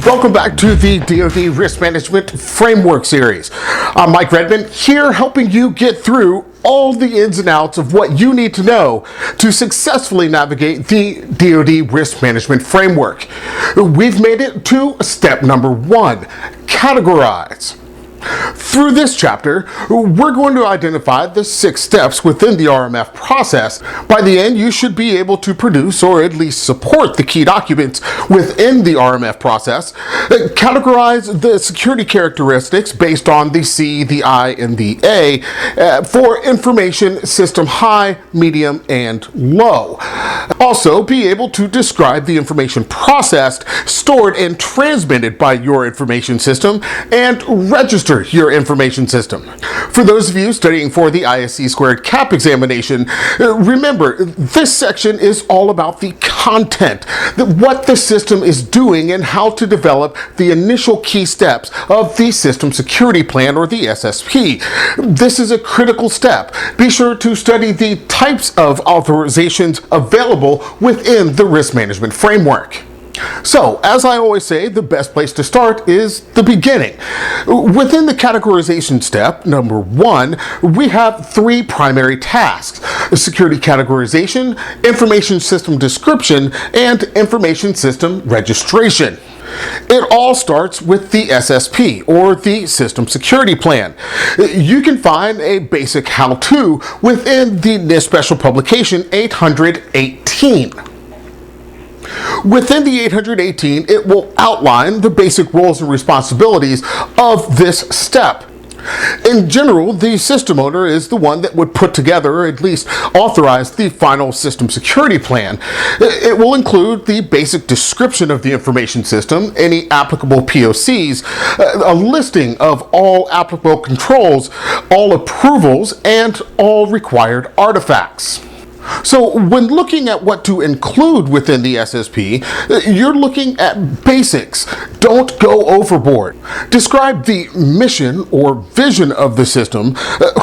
Welcome back to the DoD Risk Management Framework Series. I'm Mike Redmond, here helping you get through all the ins and outs of what you need to know to successfully navigate the DoD Risk Management Framework. We've made it to step number 1, categorize. Through this chapter, we're going to identify the 6 steps within the RMF process. By the end, you should be able to produce or at least support the key documents within the RMF process, categorize the security characteristics based on the C, the I, and the A for information system high, medium, and low. Also, be able to describe the information processed, stored, and transmitted by your information system, and register your information system. For those of you studying for the ISC² CAP examination, remember, this section is all about the content, what the system is doing, and how to develop the initial key steps of the System Security Plan, or the SSP. This is a critical step. Be sure to study the types of authorizations available within the risk management framework. So, as I always say, the best place to start is the beginning. Within the categorization step, number 1, we have 3 primary tasks: security categorization, information system description, and information system registration. It all starts with the SSP, or the System Security Plan. You can find a basic how-to within the NIST Special Publication 818. Within the 818, it will outline the basic roles and responsibilities of this step. In general, the system owner is the one that would put together, or at least authorize, the final system security plan. It will include the basic description of the information system, any applicable POCs, a listing of all applicable controls, all approvals, and all required artifacts. So when looking at what to include within the SSP, you're looking at basics. Don't go overboard. Describe the mission or vision of the system,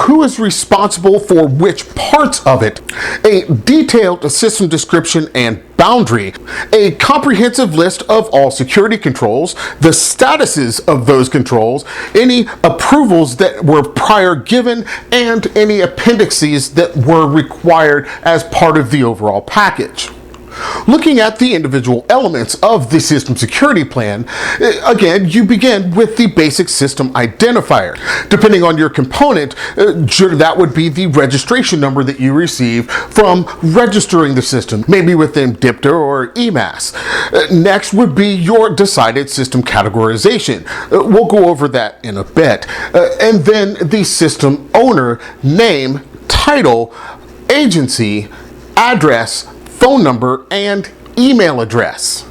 who is responsible for which parts of it, a detailed system description and boundary, a comprehensive list of all security controls, the statuses of those controls, any approvals that were prior given, and any appendices that were required as part of the overall package. Looking at the individual elements of the System Security Plan, again, you begin with the basic system identifier. Depending on your component, that would be the registration number that you receive from registering the system, maybe within DIPTR or EMAS. Next would be your decided system categorization. We'll go over that in a bit. And then the system owner, name, title, agency, address, phone number, and email address.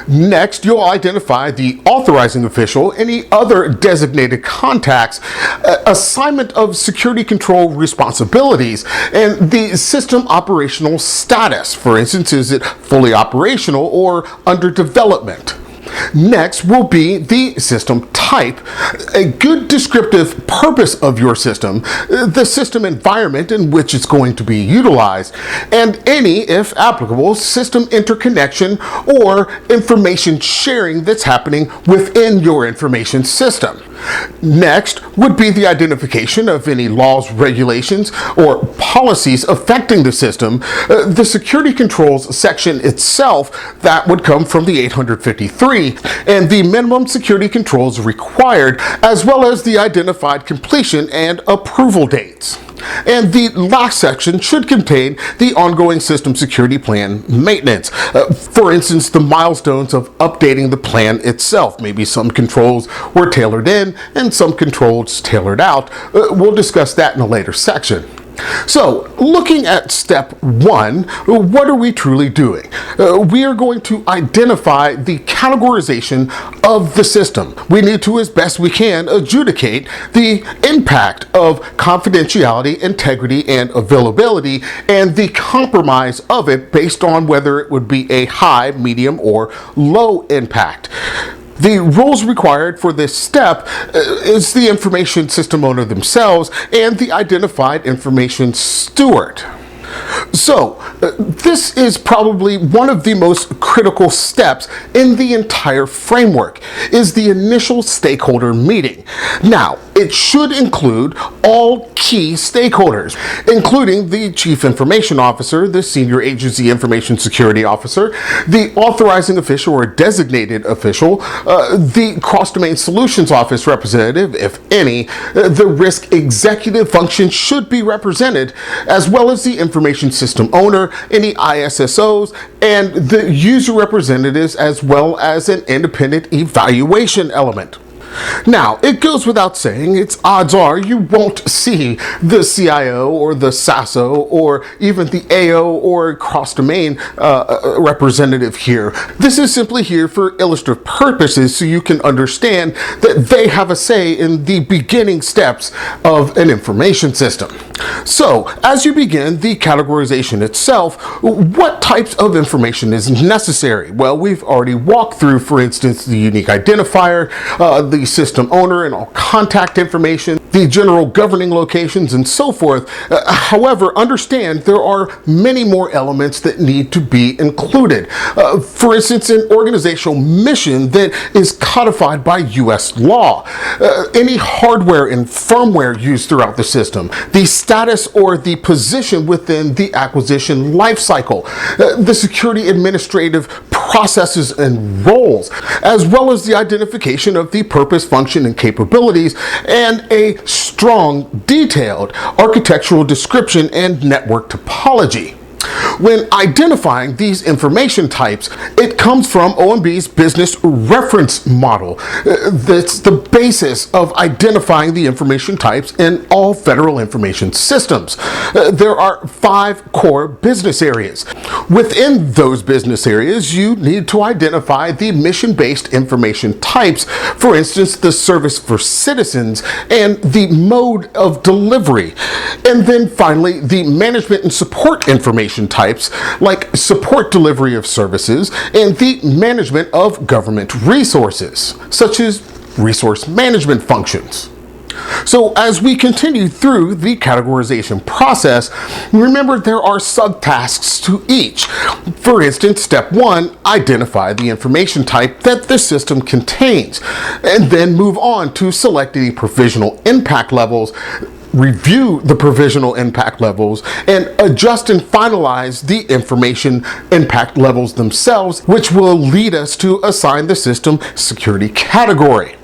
Next, you'll identify the authorizing official, any other designated contacts, assignment of security control responsibilities, and the system operational status. For instance, is it fully operational or under development? Next will be the system type, a good descriptive purpose of your system, the system environment in which it's going to be utilized, and any, if applicable, system interconnection or information sharing that's happening within your information system. Next would be the identification of any laws, regulations, or policies affecting the system, the security controls section itself, that would come from the 853, and the minimum security controls required, as well as the identified completion and approval dates. And the last section should contain the ongoing system security plan maintenance. For instance, the milestones of updating the plan itself. Maybe some controls were tailored in and some controls tailored out. We'll discuss that in a later section. So, looking at step 1, what are we truly doing? We are going to identify the categorization of the system. We need to, as best we can, adjudicate the impact of confidentiality, integrity, and availability, and the compromise of it based on whether it would be a high, medium, or low impact. The rules required for this step is the information system owner themselves and the identified information steward. So, this is probably one of the most critical steps in the entire framework, is the initial stakeholder meeting. Now, it should include all key stakeholders, including the Chief Information Officer, the Senior Agency Information Security Officer, the authorizing official or designated official, the Cross-Domain Solutions Office representative, if any, the risk executive function should be represented, as well as the information system owner, any ISSOs, and the user representatives, as well as an independent evaluation element. Now, it goes without saying, it's odds are you won't see the CIO or the SASO or even the AO or cross-domain representative here. This is simply here for illustrative purposes so you can understand that they have a say in the beginning steps of an information system. So, as you begin the categorization itself, what types of information is necessary? Well, we've already walked through, for instance, the unique identifier, the system owner and all contact information, the general governing locations, and so forth. However, understand there are many more elements that need to be included. For instance, an organizational mission that is codified by U.S. law, any hardware and firmware used throughout the system, the status or the position within the acquisition lifecycle, the security administrative processes and roles, as well as the identification of the purpose, function, and capabilities, and a strong, detailed architectural description and network topology. When identifying these information types, it comes from OMB's business reference model. That's the basis of identifying the information types in all federal information systems. There are 5 core business areas. Within those business areas, you need to identify the mission-based information types, for instance, the service for citizens and the mode of delivery. And then finally, the management and support information types, like support delivery of services and the management of government resources, such as resource management functions. So as we continue through the categorization process, remember there are subtasks to each. For instance, step 1, identify the information type that the system contains, and then move on to select the provisional impact levels, review the provisional impact levels, and adjust and finalize the information impact levels themselves, which will lead us to assign the system security category.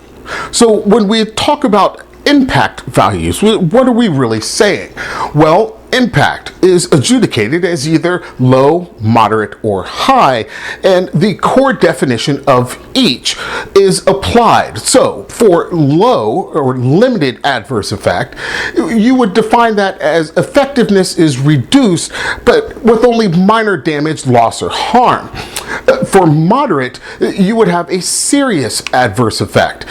So when we talk about impact values, what are we really saying? Well, impact is adjudicated as either low, moderate, or high, and the core definition of each is applied. So for low or limited adverse effect, you would define that as effectiveness is reduced, but with only minor damage, loss, or harm. For moderate, you would have a serious adverse effect,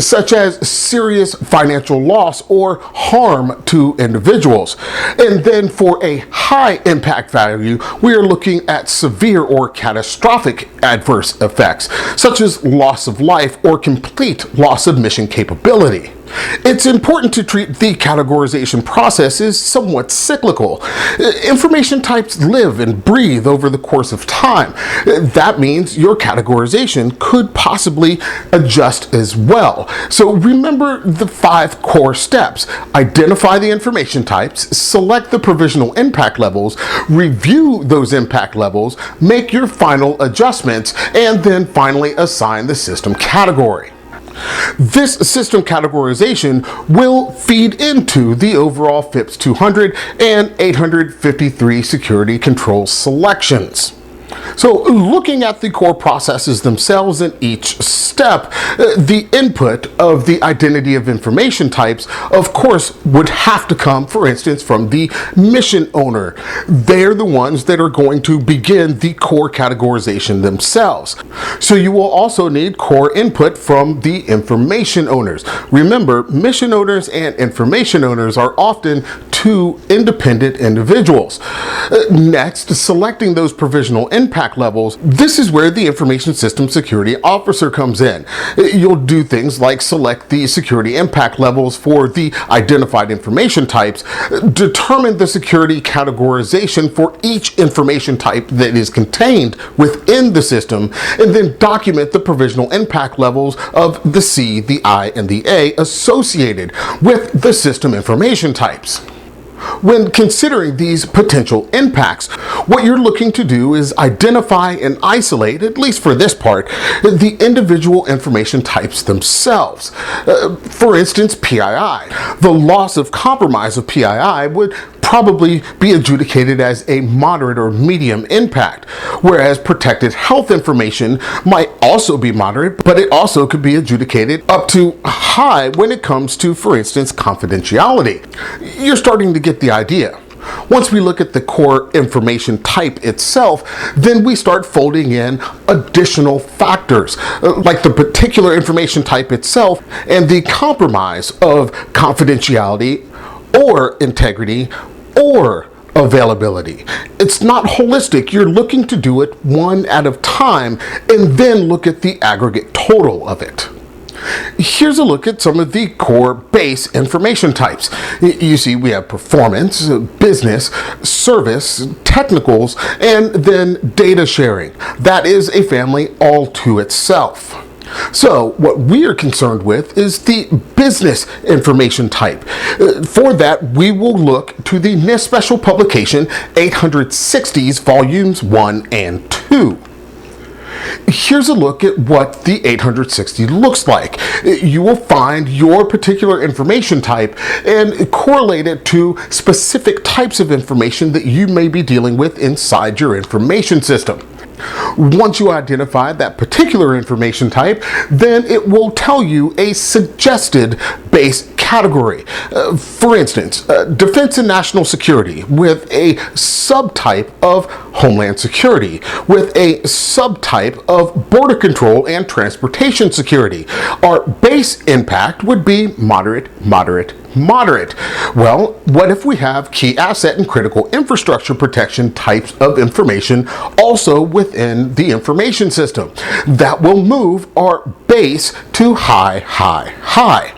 such as serious financial loss or harm to individuals. And then for a high impact value, we are looking at severe or catastrophic adverse effects, such as loss of life or complete loss of mission capability. It's important to treat the categorization process as somewhat cyclical. Information types live and breathe over the course of time. That means your categorization could possibly adjust as well. So remember the 5 core steps. Identify the information types, select the provisional impact levels, review those impact levels, make your final adjustments, and then finally assign the system category. This system categorization will feed into the overall FIPS 200 and 853 security control selections. So looking at the core processes themselves in each step, the input of the identity of information types, of course, would have to come, for instance, from the mission owner. They're the ones that are going to begin the core categorization themselves. So you will also need core input from the information owners. Remember, mission owners and information owners are often 2 independent individuals. Next, selecting those provisional impact levels. This is where the information system security officer comes in. You'll do things like select the security impact levels for the identified information types, determine the security categorization for each information type that is contained within the system, and then document the provisional impact levels of the C, the I, and the A associated with the system information types. When considering these potential impacts, what you're looking to do is identify and isolate, at least for this part, the individual information types themselves. For instance, PII. The loss of compromise of PII would probably be adjudicated as a moderate or medium impact, whereas protected health information might also be moderate, but it also could be adjudicated up to high when it comes to, for instance, confidentiality. You're starting to get the idea. Once we look at the core information type itself, then we start folding in additional factors, like the particular information type itself and the compromise of confidentiality or integrity or availability. It's not holistic. You're looking to do it one at a time and then look at the aggregate total of it. Here's a look at some of the core base information types. You see we have performance, business, service, technicals, and then data sharing. That is a family all to itself. So what we are concerned with is the business information type. For that, we will look to the NIST Special Publication 860's Volumes 1 and 2. Here's a look at what the 860 looks like. You will find your particular information type and correlate it to specific types of information that you may be dealing with inside your information system. Once you identify that particular information type, then it will tell you a suggested base category. For instance, defense and national security with a subtype of homeland security, with a subtype of border control and transportation security. Our base impact would be moderate, moderate, moderate. Well, what if we have key asset and critical infrastructure protection types of information also within the information system? That will move our base to high, high, high.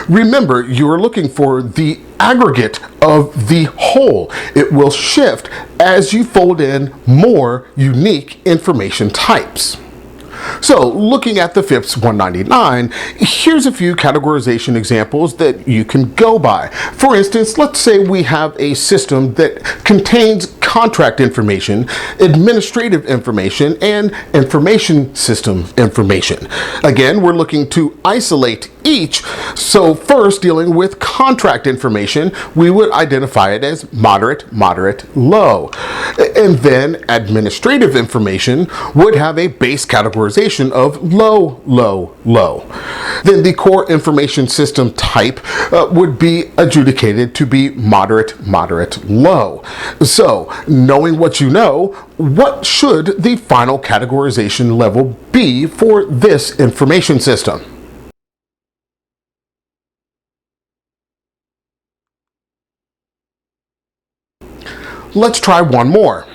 Remember, you are looking for the aggregate of the whole. It will shift as you fold in more unique information types. So, looking at the FIPS 199, here's a few categorization examples that you can go by. For instance, let's say we have a system that contains contract information, administrative information, and information system information. Again, we're looking to isolate each. So first, dealing with contract information, we would identify it as moderate, moderate, low. And then administrative information would have a base categorization of low, low, low. Then the core information system type would be adjudicated to be moderate, moderate, low. So, knowing what you know, what should the final categorization level be for this information system? Let's try one more.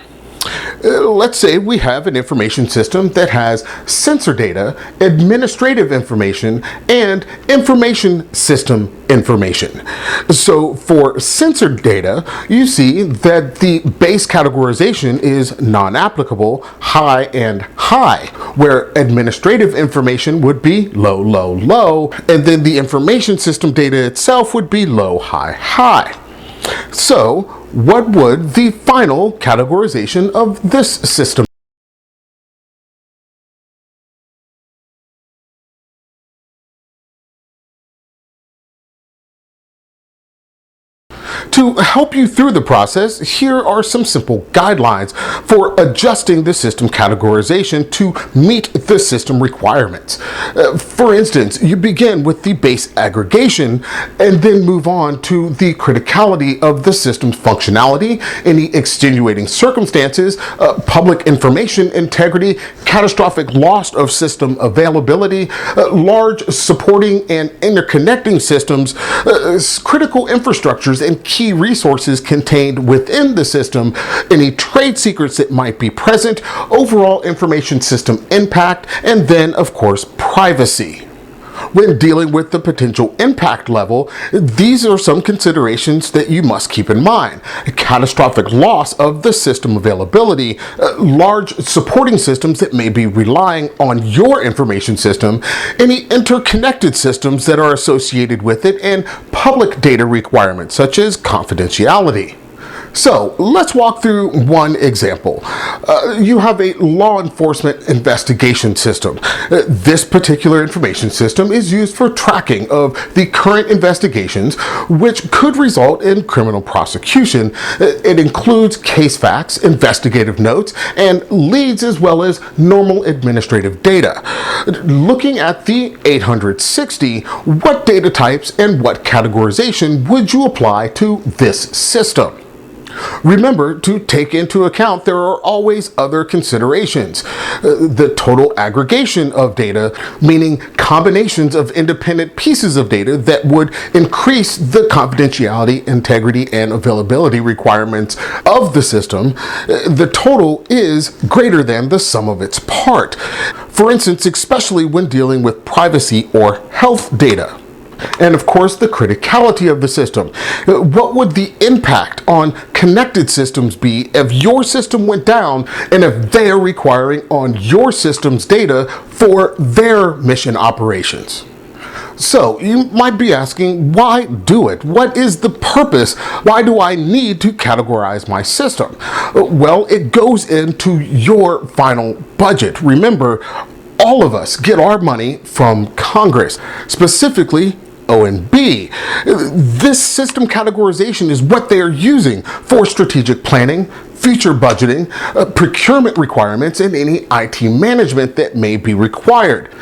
Let's say we have an information system that has sensor data, administrative information, and information system information. So for sensor data, you see that the base categorization is non-applicable, high and high, where administrative information would be low, low, low, and then the information system data itself would be low, high, high. So, what would the final categorization of this system? To help you through the process, here are some simple guidelines for adjusting the system categorization to meet the system requirements. For instance, you begin with the base aggregation and then move on to the criticality of the system's functionality, any extenuating circumstances, public information integrity, catastrophic loss of system availability, large supporting and interconnecting systems, critical infrastructures and key resources contained within the system, any trade secrets that might be present, overall information system impact, and then, of course, privacy. When dealing with the potential impact level, these are some considerations that you must keep in mind. A catastrophic loss of the system availability, large supporting systems that may be relying on your information system, any interconnected systems that are associated with it, and public data requirements such as confidentiality. So let's walk through one example. You have a law enforcement investigation system. This particular information system is used for tracking of the current investigations, which could result in criminal prosecution. It includes case facts, investigative notes, and leads, as well as normal administrative data. Looking at the 860, what data types and what categorization would you apply to this system? Remember to take into account there are always other considerations. The total aggregation of data, meaning combinations of independent pieces of data that would increase the confidentiality, integrity, and availability requirements of the system. The total is greater than the sum of its part. For instance, especially when dealing with privacy or health data. And of course, the criticality of the system. What would the impact on connected systems be if your system went down and if they are requiring on your system's data for their mission operations? So you might be asking, why do it? What is the purpose? Why do I need to categorize my system? Well, it goes into your final budget. Remember, all of us get our money from Congress, specifically O&B. This system categorization is what they are using for strategic planning, future budgeting, procurement requirements, and any IT management that may be required.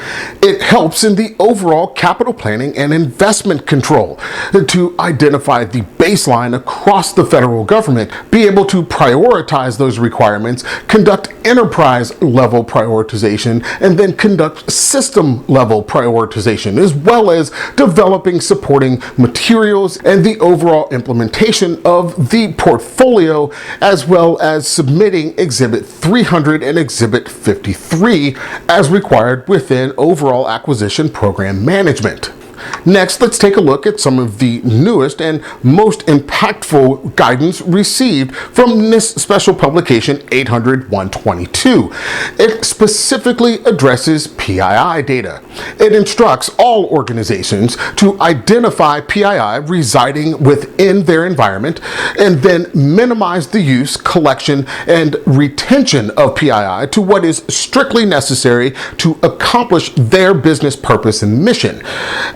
It helps in the overall capital planning and investment control to identify the baseline across the federal government, be able to prioritize those requirements, conduct enterprise level prioritization, and then conduct system level prioritization, as well as developing supporting materials and the overall implementation of the portfolio, as well as submitting Exhibit 300 and Exhibit 53 as required within overall acquisition program management. Next, let's take a look at some of the newest and most impactful guidance received from NIST Special Publication 800-122. It specifically addresses PII data. It instructs all organizations to identify PII residing within their environment and then minimize the use, collection, and retention of PII to what is strictly necessary to accomplish their business purpose and mission.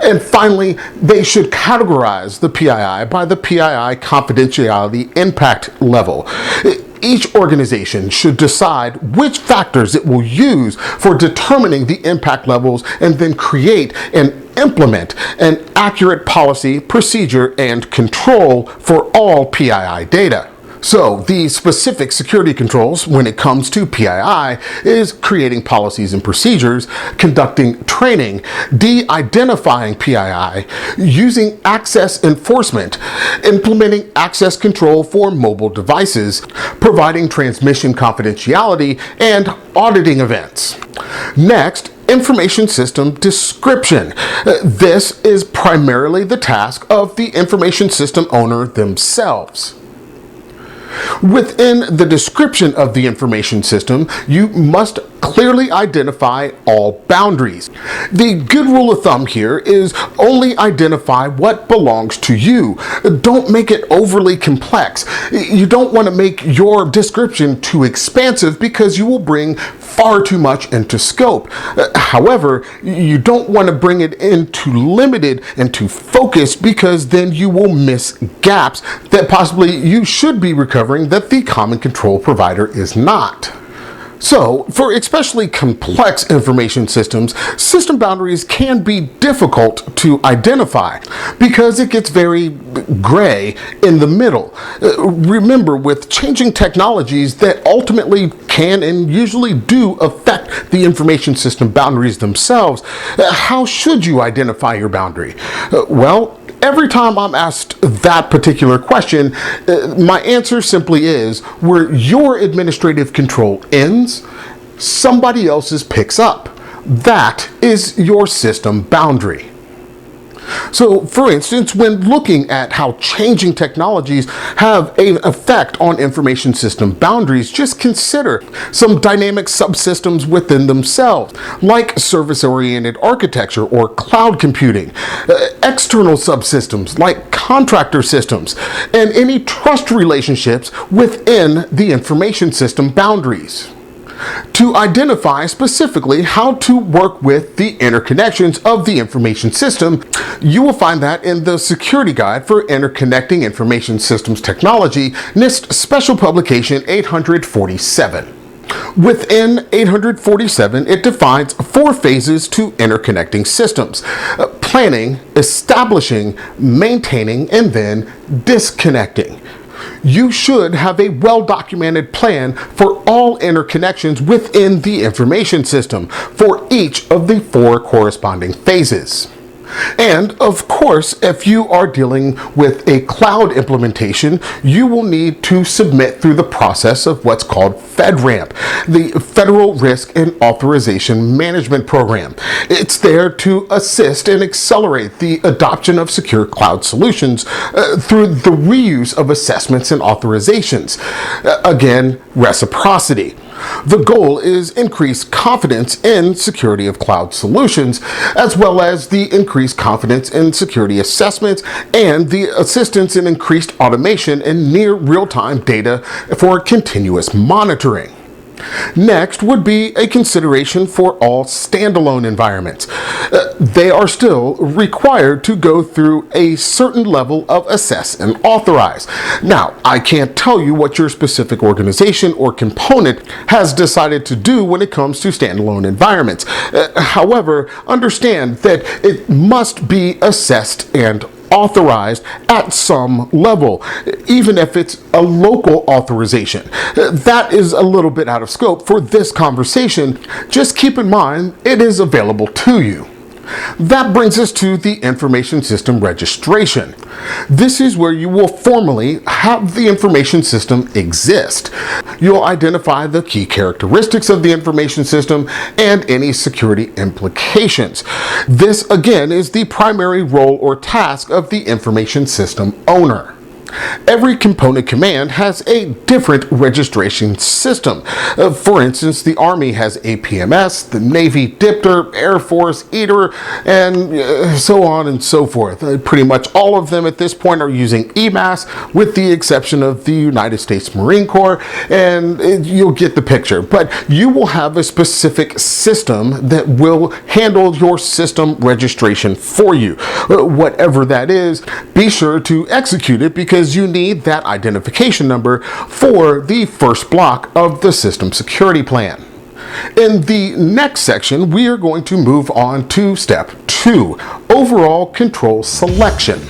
And finally, they should categorize the PII by the PII confidentiality impact level. Each organization should decide which factors it will use for determining the impact levels and then create and implement an accurate policy, procedure, and control for all PII data. So the specific security controls when it comes to PII is creating policies and procedures, conducting training, de-identifying PII, using access enforcement, implementing access control for mobile devices, providing transmission confidentiality, and auditing events. Next, information system description. This is primarily the task of the information system owner themselves. Within the description of the information system, you must clearly identify all boundaries. The good rule of thumb here is only identify what belongs to you. Don't make it overly complex. You don't want to make your description too expansive because you will bring far too much into scope. However, you don't want to bring it in too limited and too focused because then you will miss gaps that possibly you should be recovering that the common control provider is not. So, for especially complex information systems, system boundaries can be difficult to identify because it gets very gray in the middle. Remember, with changing technologies that ultimately can and usually do affect the information system boundaries themselves, how should you identify your boundary? Well, every time I'm asked that particular question, my answer simply is where your administrative control ends, somebody else's picks up. That is your system boundary. So, for instance, when looking at how changing technologies have an effect on information system boundaries, just consider some dynamic subsystems within themselves, like service-oriented architecture or cloud computing, external subsystems like contractor systems, and any trust relationships within the information system boundaries. To identify specifically how to work with the interconnections of the information system, you will find that in the Security Guide for Interconnecting Information Systems Technology, NIST Special Publication 847. Within 847, it defines 4 phases to interconnecting systems: planning, establishing, maintaining, and then disconnecting. You should have a well-documented plan for all interconnections within the information system for each of the 4 corresponding phases. And of course, if you are dealing with a cloud implementation, you will need to submit through the process of what's called FedRAMP, the Federal Risk and Authorization Management Program. It's there to assist and accelerate the adoption of secure cloud solutions through the reuse of assessments and authorizations. Again, reciprocity. The goal is increased confidence in security of cloud solutions, as well as the increased confidence in security assessments and the assistance in increased automation and near real-time data for continuous monitoring. Next would be a consideration for all standalone environments. They are still required to go through a certain level of assess and authorize. Now, I can't tell you what your specific organization or component has decided to do when it comes to standalone environments. However, understand that it must be assessed and authorized at some level, even if it's a local authorization. That is a little bit out of scope for this conversation. Just keep in mind it is available to you. That brings us to the information system registration. This is where you will formally have the information system exist. You'll identify the key characteristics of the information system and any security implications. This, again, is the primary role or task of the information system owner. Every component command has a different registration system. For instance, the Army has APMS, the Navy DIPTR, Air Force EDR, and so on and so forth. Pretty much all of them at this point are using EMAS, with the exception of the United States Marine Corps, and you'll get the picture. But you will have a specific system that will handle your system registration for you. Whatever that is, be sure to execute it, because you need that identification number for the first block of the system security plan. In the next section, we are going to move on to step 2, overall control selection.